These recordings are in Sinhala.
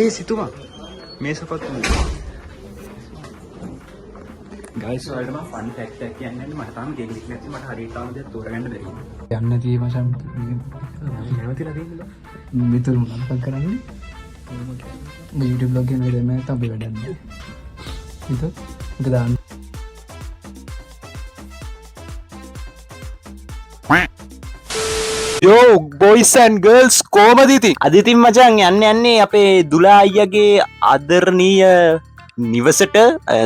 ඒ සිතුමා මේසපත් ගයිස් වලට මම ෆන් ෆැක්ට් එකක් කියන්නේ මට තාම ගේම් එකක් නැති මට හරියට තාම දෙයක් තෝරගන්න බැරි වුණා. යන්න තියෙ මචං නැවතිලා තියෙන්නේ. මෙතන මොකක්ද කරන්නේ? YouTube vlog එකේ නේද මම තමයි වැඩන්නේ. ඒක දාන්න. යෝ බොයිස් ඇන්ඩ් ගර්ල්ස් කොහමද ඉතින්? අද ඉතින් මචං යන්නේ අපේ දුලා අයියාගේ ආදරණීය නිවසට.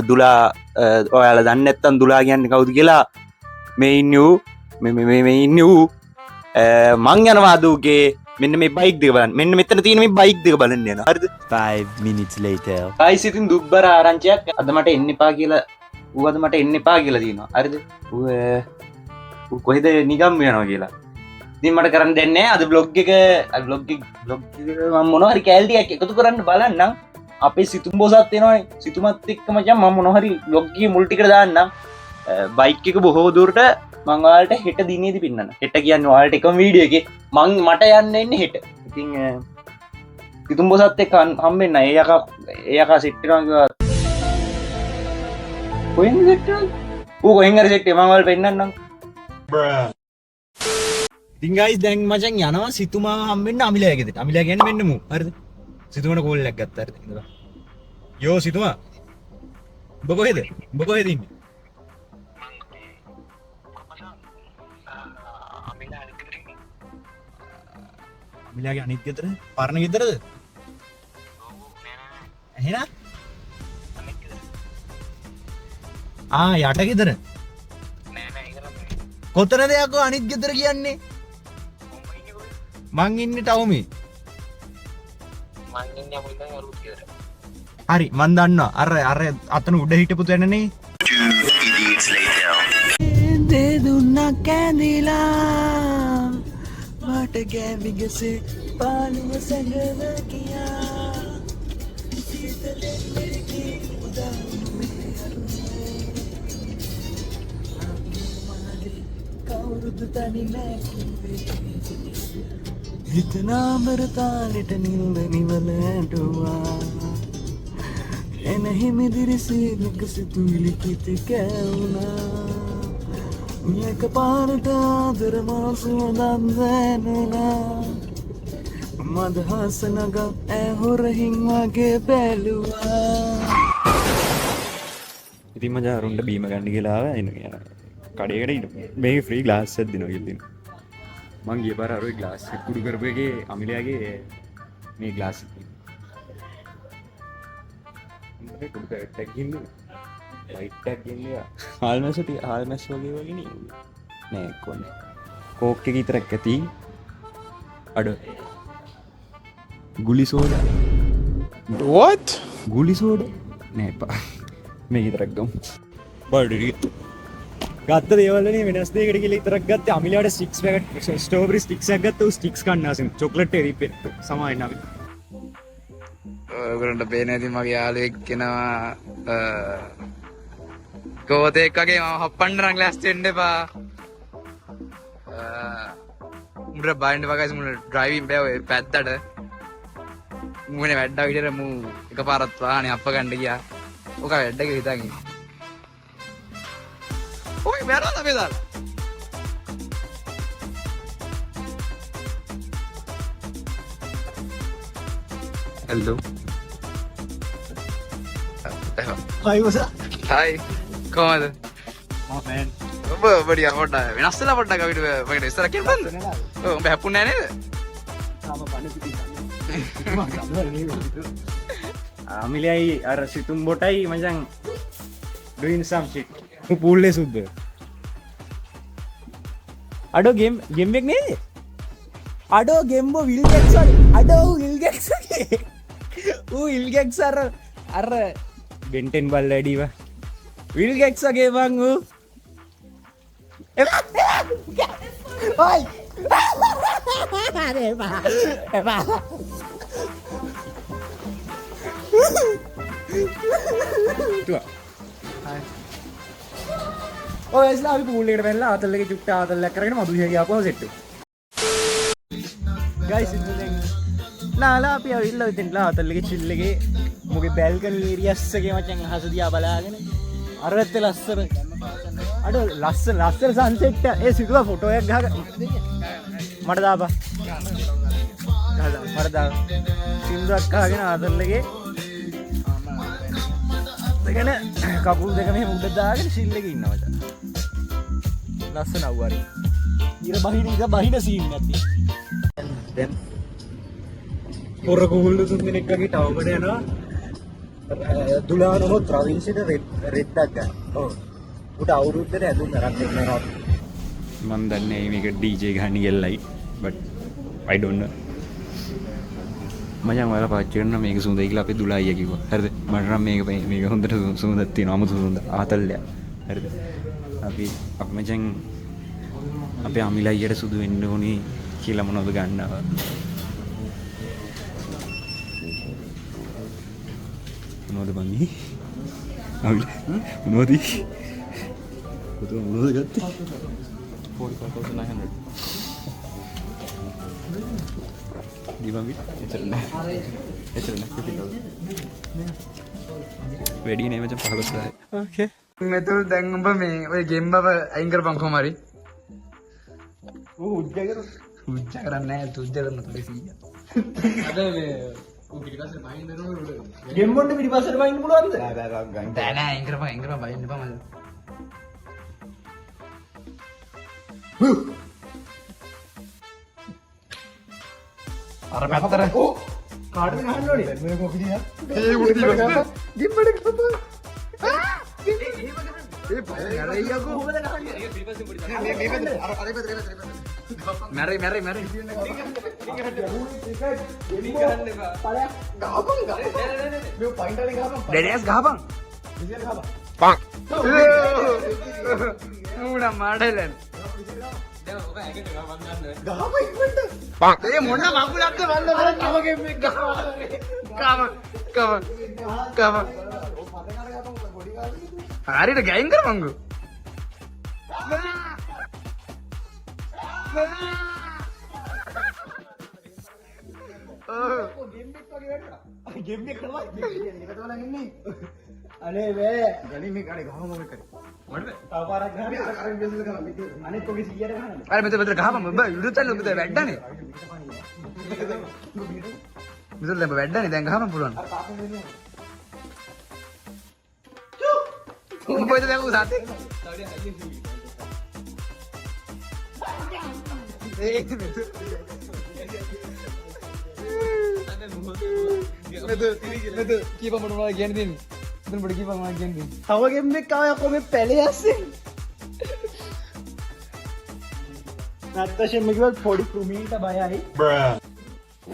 දුලා ඔයාලා දන්නේ නැත්නම් දුලා කියන්නේ කවුද කියලා මේ ඉන්නු මේ ඉන්නු මං යනවා දුගේ මෙන්න මේ බයික් දෙක බලන්න. මෙන්න මෙතන තියෙන මේ බයික් දෙක බලන්න යනවා. හරිද? 5 minutes later. guys ඉතින් දුක්බර ආරංචියක් අද මට එන්න එපා කියලා ඌ අද මට එන්න එපා කියලා තියෙනවා. හරිද? ඌ කොහෙද නිකම් යනවා කියලා. ඉතින් මට කරන්න දෙන්නේ අද vlog එක මම මොනවා හරි කැලේ ටිකක් එකතු කරන්න බලන්නම්. අපේ සිතුම් බොසත් එනවනේ. සිතුමත් එක්ක මචං මම මොනවා හරි vlog එකේ මුල් ටිකට දාන්නම්. බයික් එක බොහෝ දුරට මං ඔයාලට හෙට දිනේදී පින්නන්න. හෙට කියන්නේ ඔයාලට එකම වීඩියෝ එකේ මට යන්න එන්නේ හෙට. ඉතින් සිතුම් බොසත් එක්ක හම්බෙන්න. ඒ යකා සෙට් එකක් කිව්වා. කොහෙන්ද සෙට් එකක්? ඌ කොහෙන් හරි සෙට් එක මම ඔයාලට පෙන්නන්නම්. ඉතින් guys දැන් මචං යනවා සිතුමාව හම්බෙන්න අමිලා ගෙදරට. අමිලා කියන්නේ මෙන්න මූ. හරිද? සිතුමට කෝල් එකක් ගත්තා. හරිද? ඉඳලා. යෝ සිතුමා. ඔබ කොහෙද? ඔබ කොහෙද ඉන්නේ? අමිලාගේ අනිත් ගෙදර? පරණ ගෙදරද? ඔව් නෑ. එහෙනම්? අනිත් ගෙදර. යට ගෙදර? නෑ ඒක නෙමෙයි. කොතනද යකෝ අනිත් ගෙදර කියන්නේ? මං ඉන්නේ ටවුමේ. මං ඉන්නේ අපේ ඉඳන් අරුත් ගෙදර. හරි මං දන්නවා. අර අතන උඩ හිටපු තැනනේ. 2 idiots later. දෙදුන්නා කැඳිලා මට ගැවිගසේ පාළුව සැඟව කියා සීතලේ මෙරිකේ උදානුනේ අරුමේ කවුරුද තනි නැකුවේ හිතනාමර තාලෙට නිල්ල නිවල ඇඩුවා එන හිමිදිරිසීනක සිතුවිලි කිති කැවුණා මේක පාරට ආදර මාසුවදන් දැනුණා මදහස නග ඇහොරහින් වගේ බැලුවා. ඉතින් මචං අරුන්ට බීම ගන්න කියලා ආවා එන කඩේකට ඉන්න මේක ෆ්‍රී ග්ලාස් එකක් දෙනවා කියලා දෙනවා. මං ගිය පාර අර ග්ලාස් එක කුඩු කරපු එකේ අමිලයාගේ මේ ග්ලාස් එක. මේ කුඩු කැටක් ගින්නේ. ලයිට් එකක් ගින්නේ. හාල්මැස් වගේ නේ. නෑ කොන්නේ. කෝක් එක විතරක් ඇති. අඩ. ගුලි සෝඩා. what ගුලි සෝඩා නෑ පා. මේ විතරක් ගමු. බඩරි. ගත්ත දේවල් වලින් වෙනස් දෙයකට කියලා විතරක් ගත්තේ අමිලාට ස්ටික්ස් පැකට් ස්ට්‍රෝබෙරි ස්ටික්ස් එකක් ගත්තා. උ ස්ටික්ස් කන්න ආසෙන් චොක්ලට් එරිපෙත් සමාවෙන්න අපි. ඔයගොල්ලන්ට පේන්නේ නැති මගේ යාළුවෙක් කෙනවා ගෝතෙක් වගේ මම හප්පන්න නම් ලෑස්ති වෙන්න එපා. මුර බයින්ඩ් වගේස් මුර ඩ්‍රයිවිං බෑ ඔය පැත්තට. මුනේ වැඩ විදියට මූ එකපාරත් වාහනේ අප්ප ගන්න ගියා. ඔක වැඩ එක හිතන් ඉන්නේ. ඔය මරලා තමයි දාලා. හෙලෝ. hi what's up හයි කොහමද? my man ඔබ බඩියා පොඩ්ඩක් වෙනස් වෙලා පොඩ්ඩක් අපිට මගේ ඉස්සර කියන්නද? ඔව් උඹ හැප්පුන්නේ නැහැ නේද? තාම බණ පිටින් අමිලයි අර සිතුම් බොටයි මචං doing some shit පූල්ලේ සුද්ද අඩෝ ගේම් එක නේද? අඩෝ ගෙම්බෝ විල් ගැක්ස් වගේ අඩෝ විල් ගැක්ස් වගේ ඌ විල් ගැක්ස් අර බෙන්ටෙන් බල්ල වැඩිව විල් ගැක්ස් වගේ බං ඌ ඔයි අර එපා තුවා ඔය ඉස්ලා අපි පූල් එකට බැලලා ආතල් එකේ චුට්ට ආතල්යක් කරගෙන මදුෂියා ගියාපුවම සෙට් වෙනවා. guys ඉතින් නාලා අපි ඇවිල්ලා ඉතින් අතල්ලගේ චිල් එකේ මොකේ බැල්කනි ඒරියස් එකේ මචං අහස දිහා බලාගෙන අරත් ලස්සන අඩ ලස්සන සන්සෙට් ඒ සිදුවා ෆොටෝ එකක් ගහගන්න මට දාපන් මට දාපන් සින්දුවක් අහගෙන අතල්ලගේ දෙකන කකුල් දෙක මෙහෙම උඩ දාගෙන චිල් එකේ ඉන්නවා මචං ලස්සන අවුවරි ඉර බහින සීන් නැති දැන් පොර කුහුල්ලු තුන් දෙනෙක් වගේ ටවකට යනවා දුලානොත් ප්‍රවින්සියට රෙඩ්ඩක් ගන්න. ඔව්. උට අවුරුද්දට ඇදුම් කරක් දෙන්නවා. මම දන්නේ මේක DJ ගහන්න ගෙල්ලයි. but I don't know. මචං ඔයාලා පාවිච්චි කරන මේක සුන්දරයි කියලා අපේ දුලා අයියා කිව්වා. හරිද? මට නම් මේක හොඳට සුන්දරක් තියෙනවා. අමුතු සුන්දර ආතල්ලයක්. හරිද? අපි මචං අපේ අමිලා අයියට සුදු වෙන්න ඕනේ කියලා මොනවද ගන්නවා. මොනවද බංගි? අවිල මොනවද? පුතෝ මොනවද ගත්තේ? 45,900. දීපන්වි එතන නෑ. වැඩි නේ මචං 15000. ඕකේ. මෙතුල් දැන් උඹ මේ ඔය ගේම් බබ අයින් කරපන් කොහොම හරි. උච්ච කරන්නේ නැහැ තුච්ච කරන තුලේ සීයා. අද මේ පිටිපස්සේ බයින් දෙනවා ගෙම් වොන්න පිටිපස්සට බයින්න පුළුවන්ද? බෑ නෑ අයින් කරපන් බයින් එපා මම. අර පැත්තට ඕ කාටද ගහන්න ඕනේ? මේ කොපි දිහා. ඒ උඩ දිවස් ගෙම්බඩ ගහපන්. ඒ බය යරයියකෝ කොහොමද ගහන්නේ? ඒක පිටිපස්සෙන් පොඩි දාන්න. මේ පැත්තට අර මැරි ගහපන් මේ පයින්ට් වලින් ගහපන්. දෙරියස් ගහපන් විසිල් ගහපන්. පන් උඩ මාඩලන් දැන් ඔක ඇකට ගහපන් ගන්න ගහපන් ඉක්මනට. පන් ඒ මොන මකුලක්ද වල්ල අර තව ගෙම් එක ගහපන්. කම හරියට ගයින් කරපන්කෝ ගෙම් එක කරලා එකට වල ඉන්නේ. අනේ වේ ගණි මේ කාලේ ගහම මොකද කරේ? මොකද? තව පාරක් ගහන්න අර බෙසල කරා අනිත් ඔගේ 100ට ගහන්න. අර මෙතන ගහපන් ඔබ විරුතල් ඔබ වැඩනේ මෙතන ඔබ වැඩනේ දැන් ගහපන් පුළුවන් උඹට දැන් උසාතේ මෙතන කීප මොනවා කියන්නේ මෙතන පොඩි කීප මොනවා කියන්නේ තව ගෙම් එකක් ආවා කොහොමද පැලේ ඇස්සේ? නැත්තෂෙම කිව්වත් පොඩි කුමීන්ට බයයි.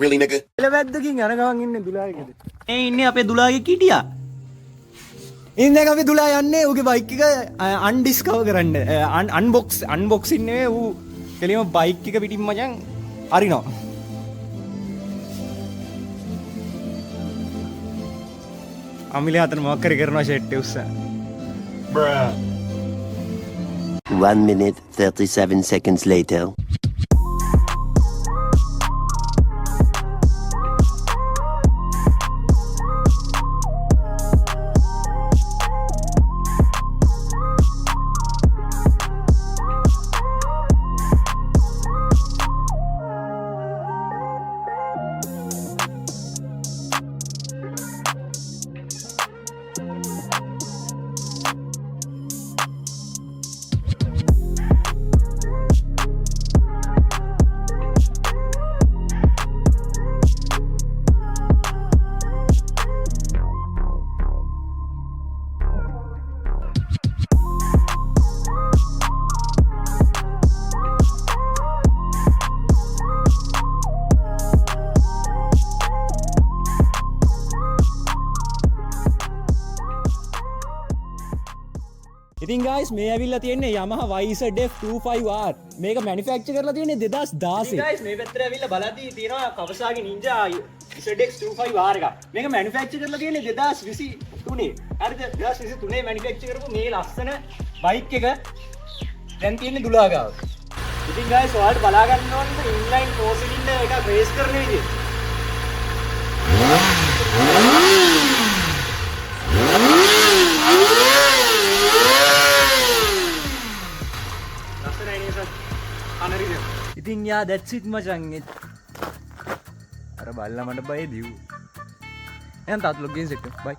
Really, nigga? එළවැද්දකින් යන ගමන් ඉන්නේ දුලාගේද? මේ ඉන්නේ අපේ දුලාගේ කිටියා. ඉන්නේ අපි දුලා යන්නේ ඌගේ බයික් එක අන්ඩිස්කවර් කරන්න. අන්බොක්සින් නෙවෙයි ඌ කෙලිම බයික් එක පිටින් මචං අරිනවා. අමිලේ අතන මොකක් කරේ කරනවා ෂෙට් එක උස්සා. 1 minute 37 seconds later. ඉතින් guys මේ ඇවිල්ලා තියෙන්නේ Yamaha YZF-25R. මේක manufacture කරලා තියෙන්නේ 2016. ඉතින් guys මේ පැත්තට ඇවිල්ලා බලද්දී තියෙනවා Kawasaki Ninja ZX-25R එක. මේක manufacture කරලා තියෙන්නේ 2023. හරිද? 2023 manufacture කරපු මේ ලස්සන bike එක දැන් තියෙන්නේ දුලා ගාව. ඉතින් guys ඔයාලට බලා ගන්න ඕනේ inline 4 cylinder එක race කරන විදිය. ඉතින් යා දැත්සිත් මචන් අර බල්ල මට බය දිව් එන් තාත් ලොගින් සිට බයි